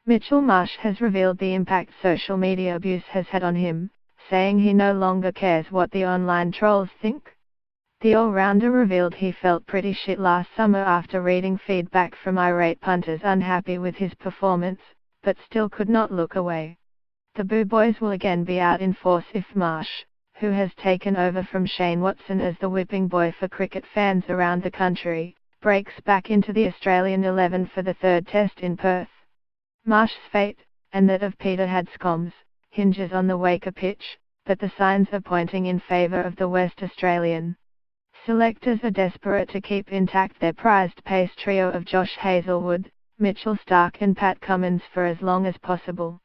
Mitchell Marsh has revealed the impact social media abuse has had on him, saying he no longer cares what the online trolls think. The all-rounder revealed he felt pretty shit last summer after reading feedback from irate punters unhappy with his performance, but still could not look away. The Boo Boys will again be out in force if Marsh, who has taken over from Shane Watson as the whipping boy for cricket fans around the country, breaks back into the Australian 11 for the third test in Perth. Marsh's fate, and that of Peter Hadscombe's, hinges on the Waker pitch, but the signs are pointing in favour of the West Australian. Selectors are desperate to keep intact their prized pace trio of Josh Hazlewood, Mitchell Starc and Pat Cummins for as long as possible.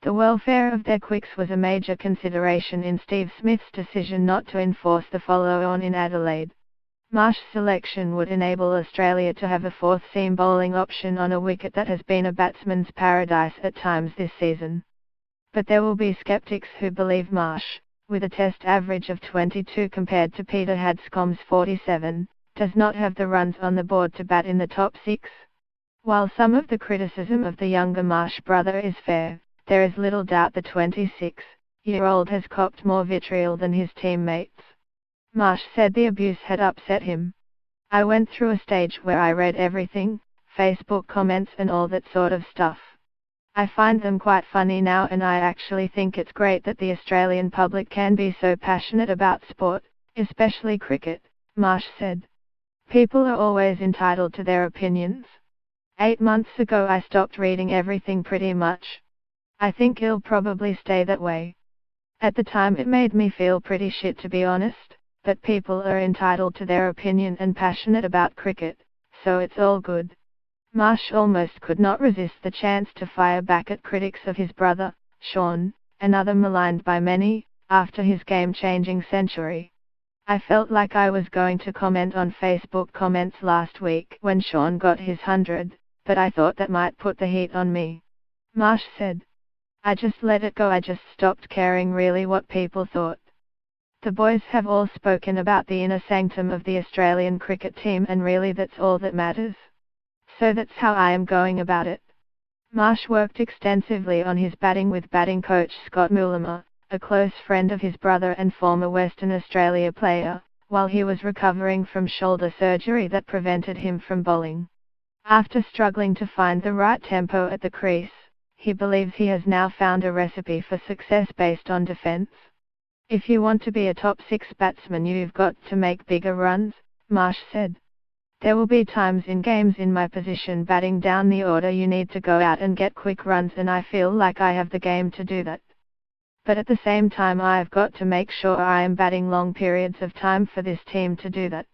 The welfare of their quicks was a major consideration in Steve Smith's decision not to enforce the follow-on in Adelaide. Marsh's selection would enable Australia to have a fourth seam bowling option on a wicket that has been a batsman's paradise at times this season. But there will be skeptics who believe Marsh, with a test average of 22 compared to Peter Hadscombe's 47, does not have the runs on the board to bat in the top six. While some of the criticism of the younger Marsh brother is fair, there is little doubt the 26-year-old has copped more vitriol than his teammates. Marsh said the abuse had upset him. "I went through a stage where I read everything, Facebook comments and all that sort of stuff. I find them quite funny now, and I actually think it's great that the Australian public can be so passionate about sport, especially cricket," Marsh said. "People are always entitled to their opinions. 8 months ago I stopped reading everything pretty much. I think it'll probably stay that way. At the time it made me feel pretty shit, to be honest, but people are entitled to their opinion and passionate about cricket, so it's all good." Marsh almost could not resist the chance to fire back at critics of his brother, Sean, another maligned by many, after his game-changing century. "I felt like I was going to comment on Facebook comments last week when Sean got his 100, but I thought that might put the heat on me," Marsh said. "I just let it go. I just stopped caring really what people thought." The boys have all spoken about the inner sanctum of the Australian cricket team, and really that's all that matters. "So that's how I am going about it." Marsh worked extensively on his batting with batting coach Scott Mulliner, a close friend of his brother and former Western Australia player, while he was recovering from shoulder surgery that prevented him from bowling. After struggling to find the right tempo at the crease, he believes he has now found a recipe for success based on defence. "If you want to be a top six batsman, you've got to make bigger runs," Marsh said. "There will be times in games in my position batting down the order you need to go out and get quick runs, and I feel like I have the game to do that. But at the same time I've got to make sure I am batting long periods of time for this team to do that."